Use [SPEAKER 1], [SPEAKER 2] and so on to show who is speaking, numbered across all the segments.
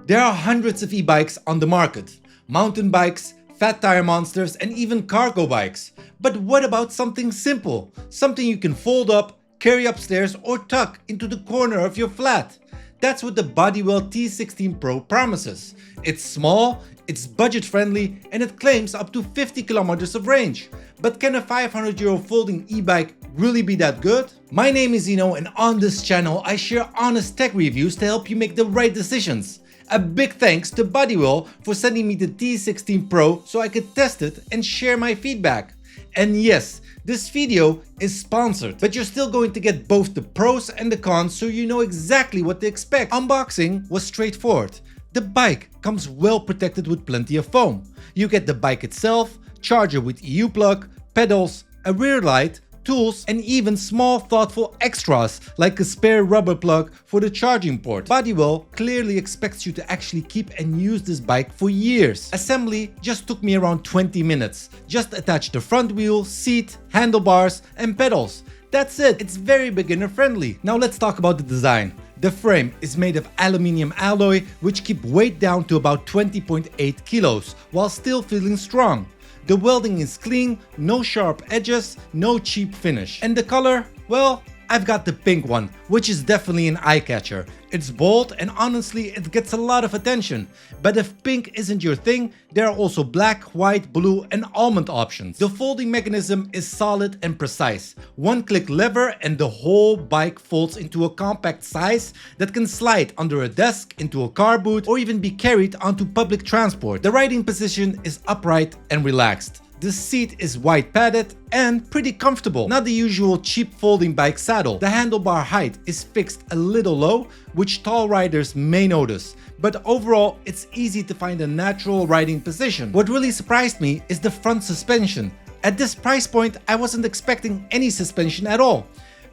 [SPEAKER 1] There are hundreds of e-bikes on the market. Mountain bikes, fat tire monsters, and even cargo bikes. But what about something simple? Something you can fold up, carry upstairs, or tuck into the corner of your flat. That's what the Bodywel T16 Pro promises. It's small, it's budget friendly, and it claims up to 50 kilometers of range. But can a €500 folding e-bike really be that good? My name is Zino, and on this channel I share honest tech reviews to help you make the right decisions. A big thanks to Bodywel for sending me the T16 Pro so I could test it and share my feedback. And yes, this video is sponsored, but you're still going to get both the pros and the cons so you know exactly what to expect. Unboxing was straightforward. The bike comes well protected with plenty of foam. You get the bike itself, charger with EU plug, pedals, a rear light, tools, and even small thoughtful extras like a spare rubber plug for the charging port. Bodywel clearly expects you to actually keep and use this bike for years. Assembly just took me around 20 minutes. Just attach the front wheel, seat, handlebars, and pedals. That's it, it's very beginner friendly. Now let's talk about the design. The frame is made of aluminium alloy which keep weight down to about 20.8 kilos while still feeling strong. The welding is clean, no sharp edges, no cheap finish. And the color? Well, I've got the pink one, which is definitely an eye-catcher. It's bold and honestly it gets a lot of attention. But if pink isn't your thing, there are also black, white, blue and almond options. The folding mechanism is solid and precise. One click lever and the whole bike folds into a compact size that can slide under a desk, into a car boot, or even be carried onto public transport. The riding position is upright and relaxed. The seat is wide padded and pretty comfortable, not the usual cheap folding bike saddle. The handlebar height is fixed a little low, which tall riders may notice, but overall it's easy to find a natural riding position. What really surprised me is the front suspension. At this price point I wasn't expecting any suspension at all.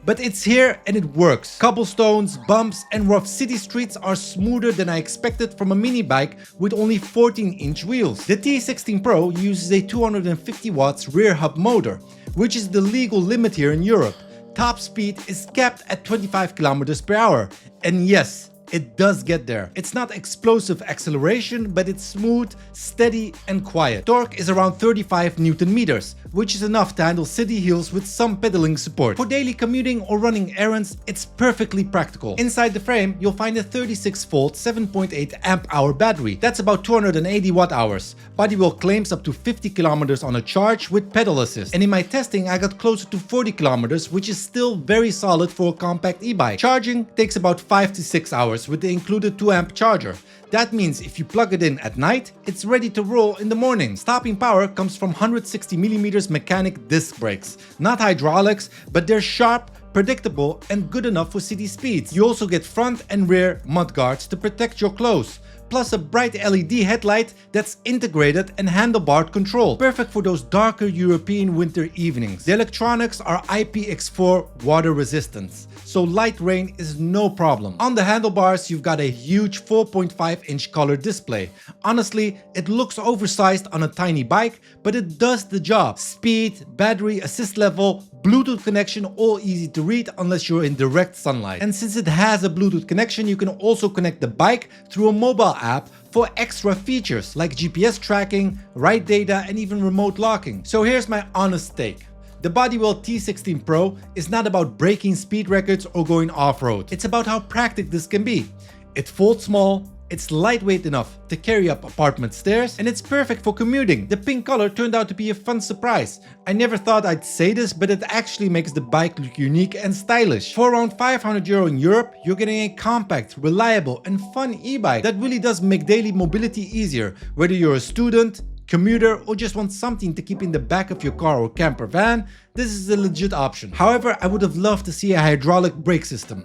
[SPEAKER 1] But it's here and it works. Cobblestones, bumps and rough city streets are smoother than I expected from a mini bike with only 14-inch wheels. The T16 Pro uses a 250 watts rear hub motor, which is the legal limit here in Europe. Top speed is capped at 25 kilometers per hour. And yes, it does get there. It's not explosive acceleration, but it's smooth, steady and quiet. Torque is around 35 Newton meters, which is enough to handle city hills with some pedaling support. For daily commuting or running errands, it's perfectly practical. Inside the frame, you'll find a 36-volt 7.8 amp hour battery. That's about 280 watt hours. Bodywel claims up to 50 kilometers on a charge with pedal assist. And in my testing, I got closer to 40 kilometers, which is still very solid for a compact e-bike. Charging takes about 5 to 6 hours with the included 2 amp charger. That means if you plug it in at night, it's ready to roll in the morning. Stopping power comes from 160mm mechanic disc brakes. Not hydraulics, but they're sharp, predictable and good enough for city speeds. You also get front and rear mud guards to protect your clothes, plus a bright LED headlight that's integrated and handlebar controlled. Perfect for those darker European winter evenings. The electronics are IPX4 water resistant, so light rain is no problem. On the handlebars, you've got a huge 4.5-inch color display. Honestly, it looks oversized on a tiny bike, but it does the job. Speed, battery, assist level, Bluetooth connection, all easy to read unless you're in direct sunlight. And since it has a Bluetooth connection, you can also connect the bike through a mobile app for extra features like GPS tracking, ride data and even remote locking. So here's my honest take. The Bodywel T16 Pro is not about breaking speed records or going off-road. It's about how practical this can be. It folds small, it's lightweight enough to carry up apartment stairs, and it's perfect for commuting. The pink color turned out to be a fun surprise. I never thought I'd say this, but it actually makes the bike look unique and stylish. For around €500 in Europe, you're getting a compact, reliable and fun e-bike that really does make daily mobility easier, whether you're a student, commuter or just want something to keep in the back of your car or camper van. This is a legit option. However, I would have loved to see a hydraulic brake system.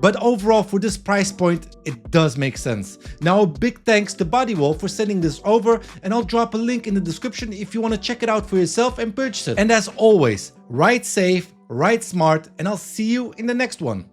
[SPEAKER 1] But overall, for this price point, it does make sense. Now a big thanks to Bodywel for sending this over, and I'll drop a link in the description if you want to check it out for yourself and purchase it. And as always, ride safe, ride smart, and I'll see you in the next one.